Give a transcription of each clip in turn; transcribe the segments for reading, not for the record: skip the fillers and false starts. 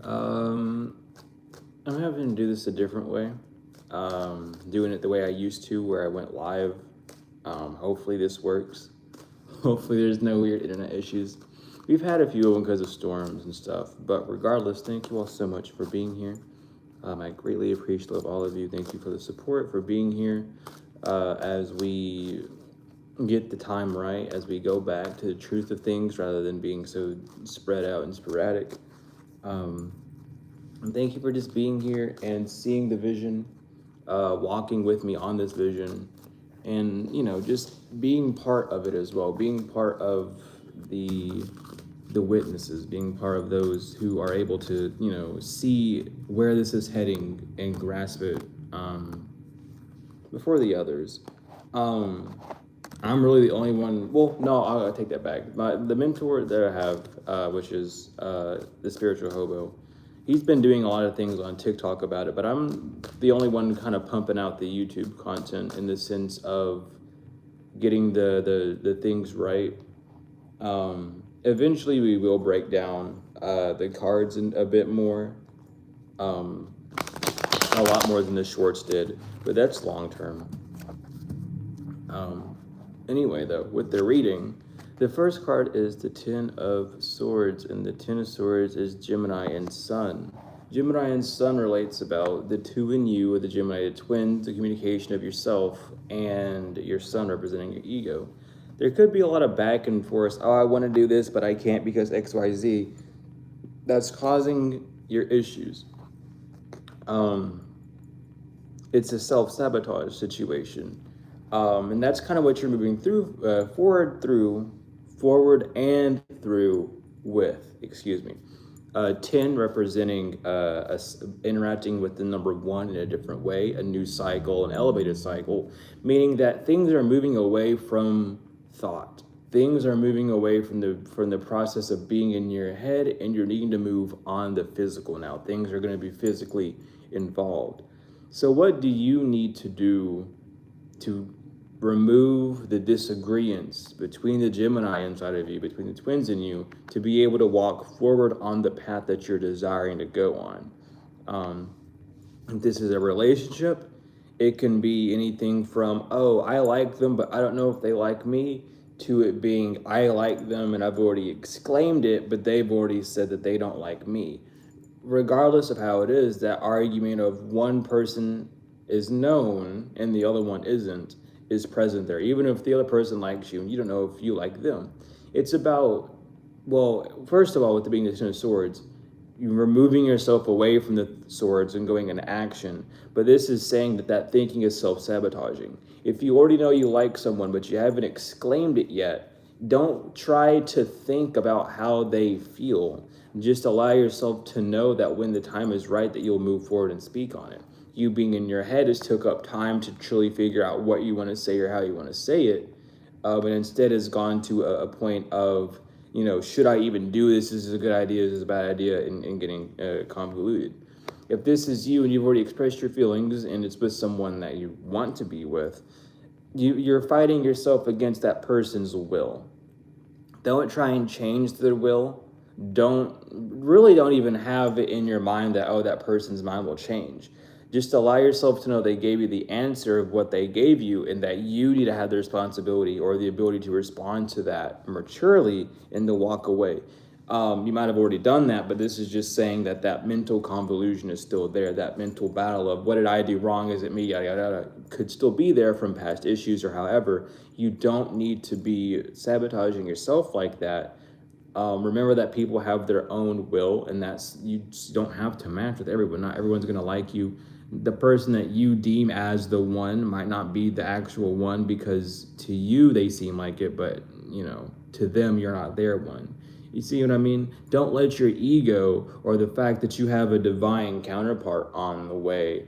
I'm having to do this a different way. Doing it the way I used to, where I went live. Hopefully this works. Hopefully there's no weird internet issues. We've had a few of them because of storms and stuff, but regardless, thank you all so much for being here. I greatly appreciate all of you. Thank you for the support, for being here as we get the time right, as we go back to the truth of things rather than being so spread out and sporadic. And thank you for just being here and seeing the vision, walking with me on this vision, and just being part of it as well, being part of the witnesses, being part of those who are able to see where this is heading and grasp it before the others. I'm really the only one. Well, no, I'll take that back. The mentor that I have, which is the spiritual hobo, he's been doing a lot of things on TikTok about it, but I'm the only one kind of pumping out the YouTube content in the sense of getting the things right. Eventually we will break down the cards a bit more, a lot more than the shorts did, but that's long term. Anyway, though, with the reading, the first card is the Ten of Swords, and the Ten of Swords is Gemini and Sun. Gemini and Sun relates about the two in you, or the Gemini twins, the communication of yourself, and your Sun representing your ego. There could be a lot of back and forth. Oh, I want to do this, but I can't because X, Y, Z. That's causing your issues. It's a self-sabotage situation. And that's kind of what you're moving through, forward and through with, 10 representing interacting with the number 1 in a different way, a new cycle, an elevated cycle, meaning that things are moving away from thought. Things are moving away from the process of being in your head, and you're needing to move on the physical now. Things are going to be physically involved. So what do you need to do to remove the disagreements between the Gemini inside of you, between the twins in you, to be able to walk forward on the path that you're desiring to go on? If this is a relationship, it can be anything from, oh, I like them, but I don't know if they like me, to it being, I like them and I've already exclaimed it, but they've already said that they don't like me. Regardless of how it is, that argument of one person is known and the other one isn't, is present there, even if the other person likes you and you don't know if you like them. It's about, well, first of all, with the being the Ten of Swords, you're removing yourself away from the swords and going into action. But this is saying that thinking is self-sabotaging. If you already know you like someone, but you haven't exclaimed it yet, don't try to think about how they feel. Just allow yourself to know that when the time is right, that you'll move forward and speak on it. You being in your head has took up time to truly figure out what you want to say or how you want to say it, but instead has gone to a point of, should I even do this? This is a good idea, this is a bad idea, and getting convoluted. If this is you and you've already expressed your feelings and it's with someone that you want to be with, you're fighting yourself against that person's will. Don't try and change their will. Don't even have it in your mind that, oh, that person's mind will change. Just allow yourself to know they gave you the answer of what they gave you, and that you need to have the responsibility or the ability to respond to that maturely and to walk away. You might have already done that, but this is just saying that mental convolution is still there. That mental battle of what did I do wrong? Is it me? Yada, yada, yada, could still be there from past issues or however. You don't need to be sabotaging yourself like that. Remember that people have their own will, and you don't have to match with everyone. Not everyone's going to like you. The person that you deem as the one might not be the actual one, because to you they seem like it, but to them you're not their one. You see what I mean? Don't let your ego or the fact that you have a divine counterpart on the way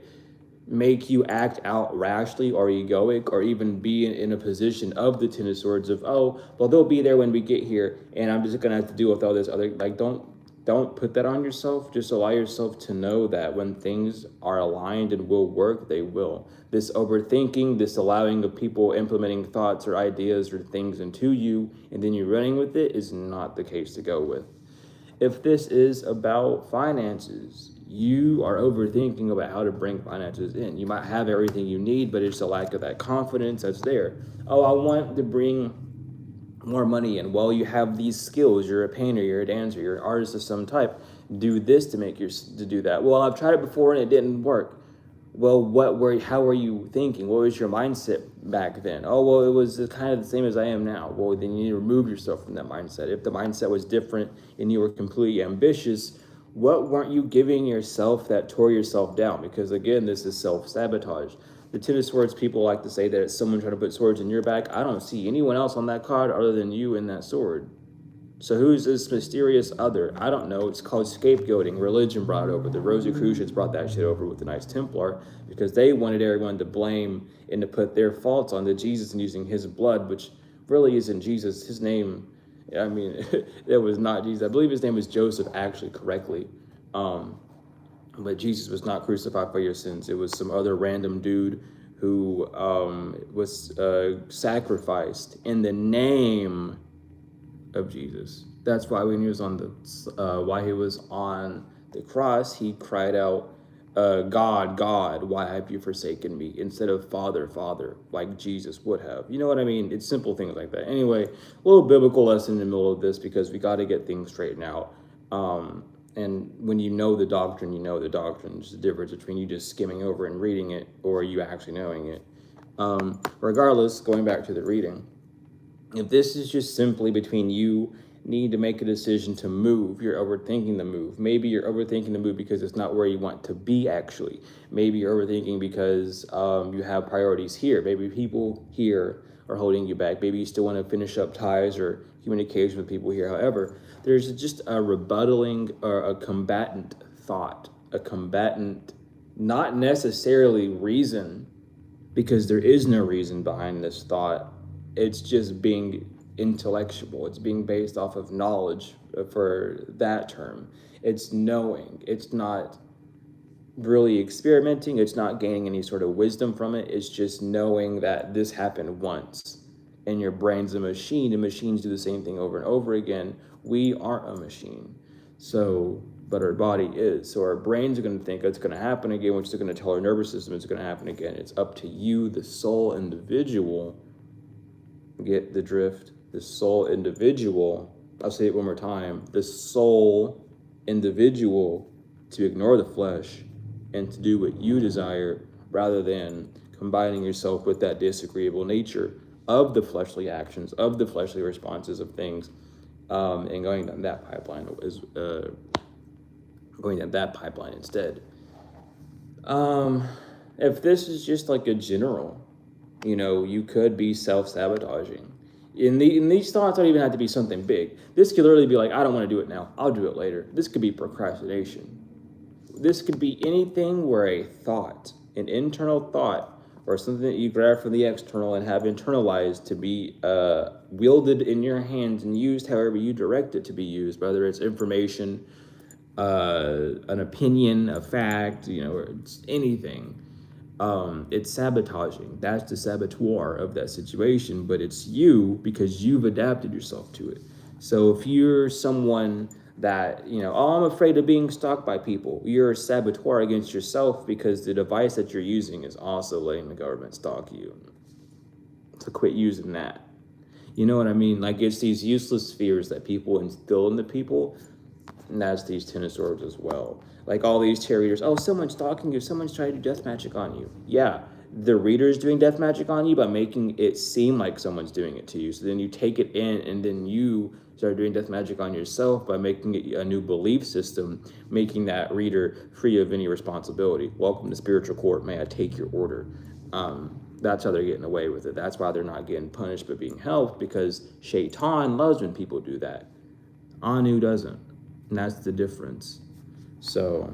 make you act out rashly or egoic, or even be in a position of the Ten of Swords of, oh, well, they'll be there when we get here and I'm just gonna have to deal with all this other, don't put that on yourself. Just allow yourself to know that when things are aligned and will work, they will. This overthinking, this allowing of people implementing thoughts or ideas or things into you and then you running with it, is not the case to go with. If this is about finances, you are overthinking about how to bring finances in. You might have everything you need, but it's a lack of that confidence that's there. Oh, I want to bring more money in. Well, you have these skills. You're a painter, you're a dancer, you're an artist of some type. Do this to do that. Well, I've tried it before and it didn't work. Well, how were you thinking? What was your mindset back then? Oh, well, it was kind of the same as I am now. Well, then you need to remove yourself from that mindset. If the mindset was different and you were completely ambitious, what weren't you giving yourself that tore yourself down? Because again, this is self-sabotage. The Ten of Swords, people like to say that it's someone trying to put swords in your back. I don't see anyone else on that card other than you and that sword. So who's this mysterious other? I don't know. It's called scapegoating. Religion brought it over. The Rosicrucians brought that shit over with the Knights Templar because they wanted everyone to blame and to put their faults onto Jesus and using his blood, which really isn't Jesus. His name, I mean, it was not Jesus. I believe his name was Joseph, actually, correctly. But Jesus was not crucified for your sins. It was some other random dude who was sacrificed in the name of Jesus. That's why when he was on the cross, he cried out, God, God, why have you forsaken me? Instead of Father, Father, like Jesus would have. You know what I mean? It's simple things like that. Anyway, a little biblical lesson in the middle of this because we got to get things straightened out. And when you know the doctrine, you know the doctrine. There's the difference between you just skimming over and reading it or you actually knowing it. Regardless, going back to the reading, if this is just simply between you need to make a decision to move, you're overthinking the move. Maybe you're overthinking the move because it's not where you want to be, actually. Maybe you're overthinking because you have priorities here. Maybe people here are holding you back. Maybe you still want to finish up ties or communication with people here. However, there's just a rebuttaling or a combatant thought, a combatant, not necessarily reason, because there is no reason behind this thought. It's just being intellectual. It's being based off of knowledge for that term. It's knowing. It's not really experimenting. It's not gaining any sort of wisdom from it. It's just knowing that this happened once. And your brain's a machine, and machines do the same thing over and over again. We aren't a machine. But our body is. So our brains are going to think it's going to happen again, which is going to tell our nervous system it's going to happen again. It's up to you, the soul individual. Get the drift? The soul individual, I'll say it one more time, the soul individual to ignore the flesh and to do what you desire rather than combining yourself with that disagreeable nature of the fleshly actions, of the fleshly responses of things, and going down that pipeline instead. If this is just like a general, you could be self-sabotaging. And these thoughts don't even have to be something big. This could literally be like, I don't want to do it now. I'll do it later. This could be procrastination. This could be anything where a thought, an internal thought, or something that you grab from the external and have internalized to be wielded in your hands and used however you direct it to be used, whether it's information, an opinion, a fact, or it's anything. It's sabotaging. That's the saboteur of that situation, but it's you because you've adapted yourself to it. So if you're someone that, I'm afraid of being stalked by people, you're a saboteur against yourself because the device that you're using is also letting the government stalk you. So quit using that. You know what I mean? Like, it's these useless fears that people instill into people, and that's these Ten of Swords as well. Like all these tarot readers, someone's stalking you, someone's trying to do death magic on you. Yeah, the reader's doing death magic on you by making it seem like someone's doing it to you. So then you take it in and then you start doing death magic on yourself by making it a new belief system, making that reader free of any responsibility. Welcome to spiritual court. May I take your order? That's how they're getting away with it. That's why they're not getting punished but being helped, because Shaitan loves when people do that. Anu doesn't. And that's the difference. So,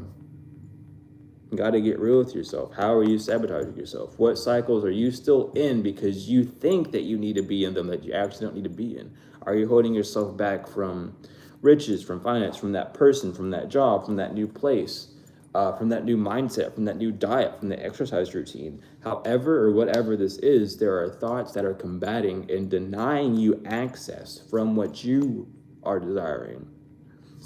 you got to get real with yourself. How are you sabotaging yourself? What cycles are you still in because you think that you need to be in them that you actually don't need to be in? Are you holding yourself back from riches, from finance, from that person, from that job, from that new place, from that new mindset, from that new diet, from the exercise routine? However or whatever this is, there are thoughts that are combating and denying you access from what you are desiring.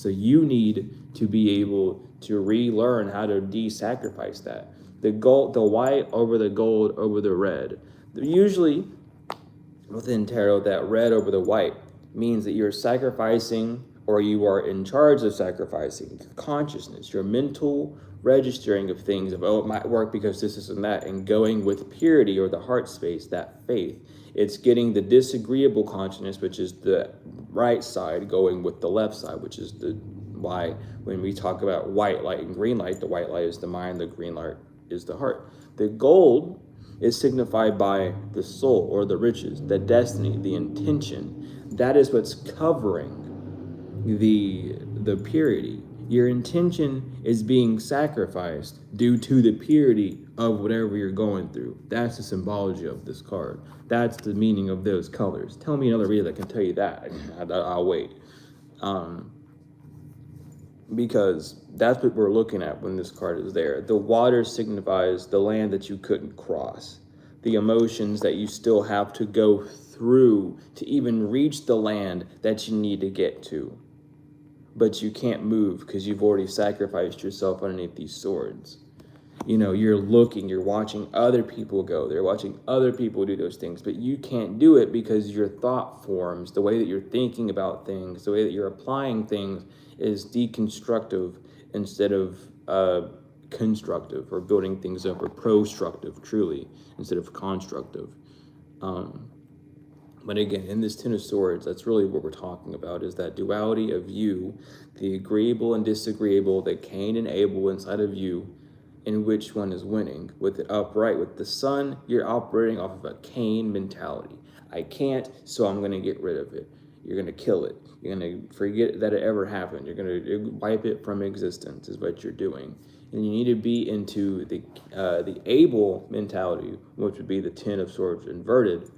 So you need to be able to relearn how to de-sacrifice that. The white over the gold over the red. Usually within tarot, that red over the white means that you're sacrificing, or you are in charge of sacrificing your consciousness, your mental registering of things of, oh, it might work because this and that, and going with purity or the heart space, that faith. It's getting the disagreeable consciousness, which is the right side, going with the left side, which is the why when we talk about white light and green light, the white light is the mind, the green light is the heart. The gold is signified by the soul or the riches, the destiny, the intention. That is what's covering the purity. Your intention is being sacrificed due to the purity of whatever you're going through. That's the symbology of this card. That's the meaning of those colors. Tell me another reader that can tell you that. I'll wait. Because that's what we're looking at when this card is there. The water signifies the land that you couldn't cross, the emotions that you still have to go through to even reach the land that you need to get to. But you can't move because you've already sacrificed yourself underneath these swords. You know, you're watching other people go. They're watching other people do those things, but you can't do it because your thought forms, the way that you're thinking about things, the way that you're applying things is deconstructive instead of constructive, or building things up, or prostructive, truly, instead of constructive. But again, in this Ten of Swords, that's really what we're talking about, is that duality of you, the agreeable and disagreeable, the Cain and Abel inside of you, and which one is winning. With it upright, with the sun, you're operating off of a Cain mentality. I can't, so I'm going to get rid of it. You're going to kill it. You're going to forget that it ever happened. You're going to wipe it from existence is what you're doing. And you need to be into the Abel mentality, which would be the Ten of Swords inverted,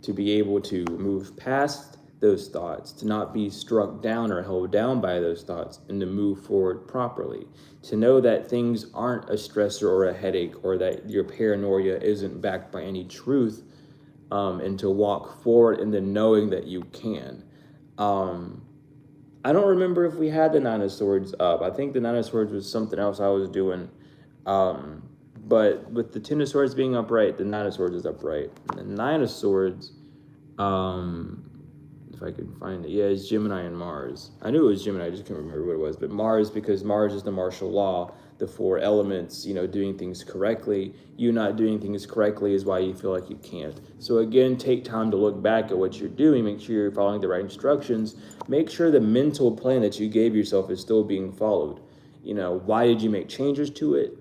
to be able to move past those thoughts, to not be struck down or held down by those thoughts, and to move forward properly. To know that things aren't a stressor or a headache, or that your paranoia isn't backed by any truth, and to walk forward in the knowing that you can. I don't remember if we had the Nine of Swords up. I think the Nine of Swords was something else I was doing. But with the Ten of Swords being upright, the Nine of Swords is upright. And the Nine of Swords, if I can find it, yeah, it's Gemini and Mars. I knew it was Gemini, I just can't remember what it was. But Mars, because Mars is the martial law, the four elements, you know, doing things correctly. You not doing things correctly is why you feel like you can't. So again, take time to look back at what you're doing. Make sure you're following the right instructions. Make sure the mental plan that you gave yourself is still being followed. You know, why did you make changes to it?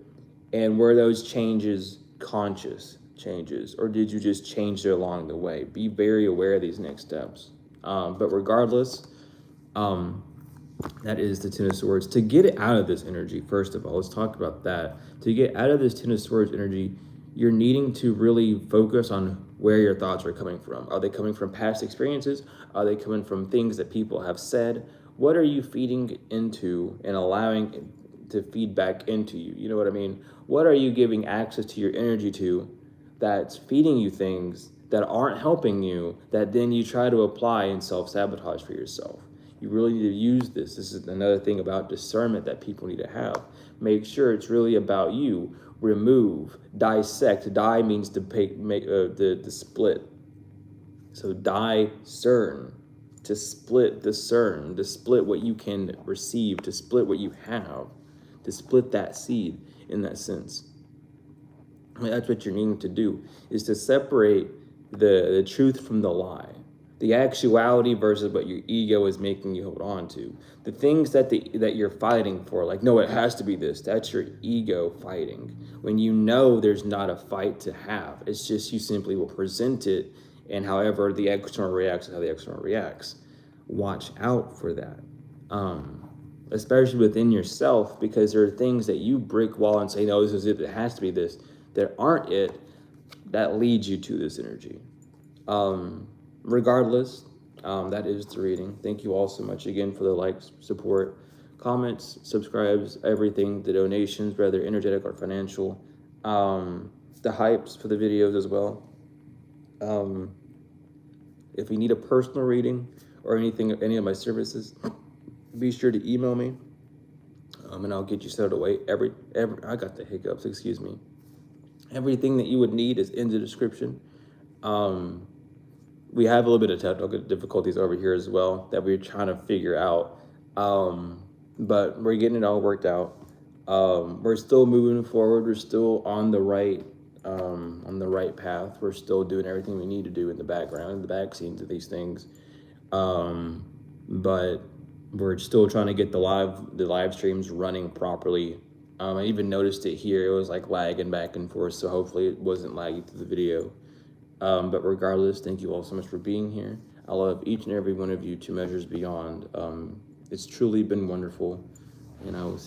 And were those changes conscious changes, or did you just change it along the way? Be very aware of these next steps. But regardless, that is the Ten of Swords. To get it out of this energy, first of all, let's talk about that. To get out of this Ten of Swords energy, you're needing to really focus on where your thoughts are coming from. Are they coming from past experiences? Are they coming from things that people have said? What are you feeding into and allowing to feed back into you? You know what I mean? What are you giving access to your energy to that's feeding you things that aren't helping you, that then you try to apply and self-sabotage for yourself? You really need to use this. This is another thing about discernment that people need to have. Make sure it's really about you. Remove, dissect. Die means to make the split. So discern, to split, discern, to split what you can receive, to split what you have, to split that seed in that sense. I mean, that's what you're needing to do, is to separate the truth from the lie, the actuality versus what your ego is making you hold on to. The things that you're fighting for, like, no, it has to be this, that's your ego fighting. When you know there's not a fight to have, it's just you simply will present it, and however the external reacts is how the external reacts. Watch out for that. Especially within yourself, because there are things that you brick wall and say, no, this is it, it has to be this, that aren't it, that leads you to this energy. Regardless, that is the reading. Thank you all so much again for the likes, support, comments, subscribes, everything, the donations, whether energetic or financial, the hypes for the videos as well. If you need a personal reading or anything, any of my services, be sure to email me, and I'll get you settled away. I got the hiccups, excuse me. Everything that you would need is in the description. We have a little bit of technical difficulties over here as well that we're trying to figure out. But we're getting it all worked out. We're still moving forward. We're still on the right path. We're still doing everything we need to do in the background, in the back scenes of these things. But we're still trying to get the live streams running properly. I even noticed it here. It was like lagging back and forth, so hopefully it wasn't lagging through the video. But regardless, thank you all so much for being here. I love each and every one of you to measures beyond. It's truly been wonderful, and I will see